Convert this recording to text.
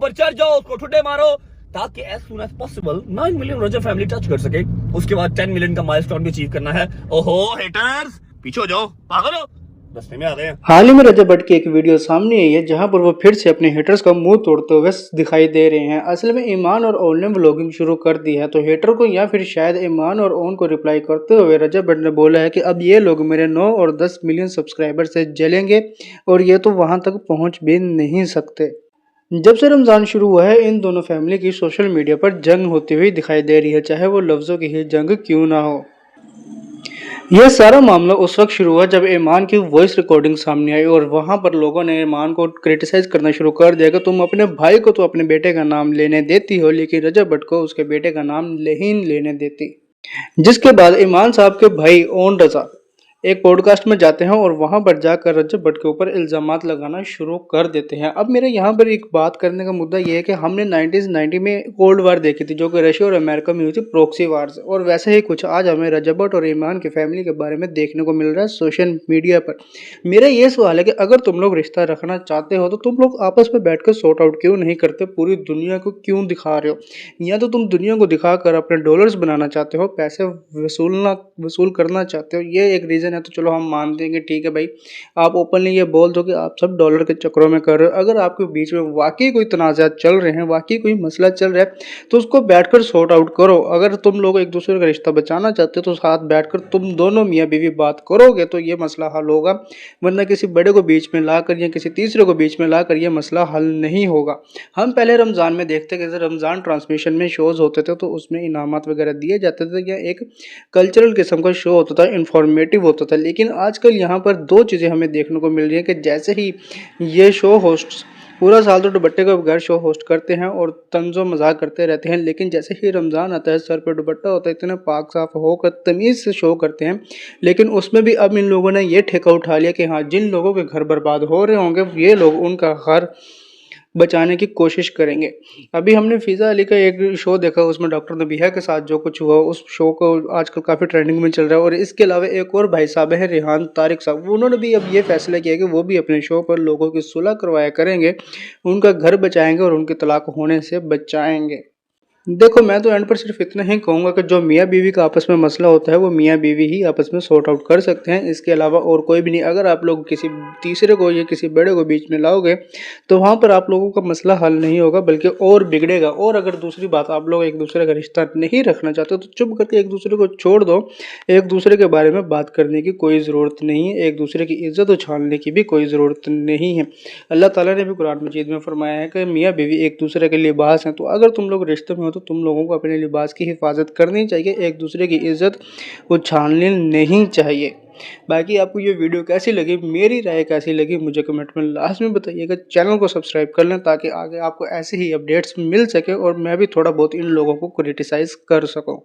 ऊपर चढ़ जाओ, उसको ठुड्डे मारो, ताकि as soon as possible 9 million रजब फैमिली टच कर सके। उसके बाद 10 मिलियन का माइलस्टोन भी अचीव करना है। ओहो हेटर्स, पीछे हो जाओ, पागल हो, दस्ते में आ गए हैं। हाल ही में रजब भट्ट की एक वीडियो सामने आई है जहां पर वो फिर से अपने हेटर्स का मुंह तोड़ते हुए दिखाई दे रहे हैं। असल में ईमान और ओन ने व्लॉगिंग शुरू कर दी है, तो हेटर को या फिर शायद ईमान और ओन को रिप्लाई करते हुए रजब भट्ट ने बोला है कि अब ये लोग मेरे 9 और 10 मिलियन सब्सक्राइबर से जलेंगे और ये तो वहां तक पहुंच भी नहीं सकते। जब से रमजान शुरू हुआ है इन दोनों फैमिली की सोशल मीडिया पर जंग होती हुई दिखाई दे रही है, चाहे वो लफ्जों की ही जंग क्यों ना हो। यह सारा मामला उस वक्त शुरू हुआ जब ईमान की वॉइस रिकॉर्डिंग सामने आई और वहां पर लोगों ने ईमान को क्रिटिसाइज करना शुरू कर दिया कि तुम अपने भाई को तो अपने बेटे का नाम लेने देती हो, लेकिन रजब भट्ट को उसके बेटे का नाम नहीं लेने देती। जिसके बाद ईमान साहब के भाई ओन रजा एक पॉडकास्ट में जाते हैं और वहां पर जाकर रजब भट्ट के ऊपर इल्जामात लगाना शुरू कर देते हैं। अब मेरे यहाँ पर एक बात करने का मुद्दा यह है कि हमने 1990 में कोल्ड वार देखी थी, जो कि रशिया और अमेरिका में हुई थी, प्रॉक्सी वार्स, और वैसे ही कुछ आज हमें रजब भट्ट और ईमान की फैमिली के बारे में देखने को मिल रहा है सोशल मीडिया पर। मेरा ये सवाल है कि अगर तुम लोग रिश्ता रखना चाहते हो तो तुम लोग आपस में बैठकर सॉर्ट आउट क्यों नहीं करते, पूरी दुनिया को क्यों दिखा रहे हो? या तो तुम दुनिया को दिखाकर अपने डॉलर्स बनाना चाहते हो, पैसे वसूल करना चाहते हो, ये एक रीज़न है तो चलो हम मानते हैं कि ठीक है भाई, आप ओपनली ये बोल दो कि आप सब डॉलर के चक्करों में कर रहे हो। अगर आपके बीच में वाकई कोई तनाज़ात चल रहे हैं, वाकई कोई मसला चल रहा है, तो उसको बैठकर सॉर्ट आउट करो। अगर तुम लोग एक दूसरे का रिश्ता बचाना चाहते हो तो साथ बैठकर तुम दोनों मियाँ बीवी बात करोगे तो ये मसला हल होगा, वरना किसी बड़े को बीच में लाकर या किसी तीसरे को बीच में लाकर ये मसला हल नहीं होगा। हम पहले रमज़ान में देखते कि रमज़ान ट्रांसमिशन में शोज़ होते थे तो उसमें इनामात वगैरह दिए जाते थे या एक कल्चरल किस्म का शो होता था, इंफॉर्मेटिव होता था। लेकिन आजकल यहाँ पर दो चीज़ें हमें देखने को मिल रही हैं कि जैसे ही ये शो होस्ट्स पूरा साल तो दुपट्टे का बगैर शो होस्ट करते हैं और तंजो मजाक करते रहते हैं, लेकिन जैसे ही रमज़ान आता है सर पे दुपट्टा होता है, इतने पाक साफ होकर तमीज़ से शो करते हैं। लेकिन उसमें भी अब इन लोगों ने ये ठेका उठा लिया कि हाँ, जिन लोगों के घर बर्बाद हो रहे होंगे ये लोग उनका घर बचाने की कोशिश करेंगे। अभी हमने फ़िज़ा अली का एक शो देखा, उसमें डॉक्टर नबीहा के साथ जो कुछ हुआ, उस शो को आजकल काफ़ी ट्रेंडिंग में चल रहा है। और इसके अलावा एक और भाई साहब हैं रेहान तारिक साहब, उन्होंने भी अब ये फैसला किया कि वो भी अपने शो पर लोगों की सुलह करवाया करेंगे, उनका घर बचाएंगे और उनके तलाक होने से बचाएंगे। देखो, मैं तो एंड पर सिर्फ इतना ही कहूँगा कि जो मियाँ बीवी का आपस में मसला होता है वो मियाँ बीवी ही आपस में सॉर्ट आउट कर सकते हैं, इसके अलावा और कोई भी नहीं। अगर आप लोग किसी तीसरे को या किसी बड़े को बीच में लाओगे तो वहाँ पर आप लोगों का मसला हल नहीं होगा बल्कि और बिगड़ेगा। और अगर दूसरी बात, आप लोग एक दूसरे का रिश्ता नहीं रखना चाहते तो चुप करके एक दूसरे को छोड़ दो। एक दूसरे के बारे में बात करने की कोई ज़रूरत नहीं है, एक दूसरे की इज्जत उछालने की भी कोई ज़रूरत नहीं है। अल्लाह ताला ने भी कुरान मजीद में फरमाया है कि मियाँ बीवी एक दूसरे के लिबास हैं। तो अगर तुम लोग रिश्ते में हो तो तुम लोगों को अपने लिबास की हिफाजत करनी चाहिए, एक दूसरे की इज्जत उछालनी नहीं चाहिए। बाकी आपको ये वीडियो कैसी लगी, मेरी राय कैसी लगी, मुझे कमेंट में लास्ट में बताइएगा। चैनल को सब्सक्राइब कर लें ताकि आगे आपको ऐसे ही अपडेट्स मिल सके और मैं भी थोड़ा बहुत इन लोगों को क्रिटिसाइज़ कर सकूं।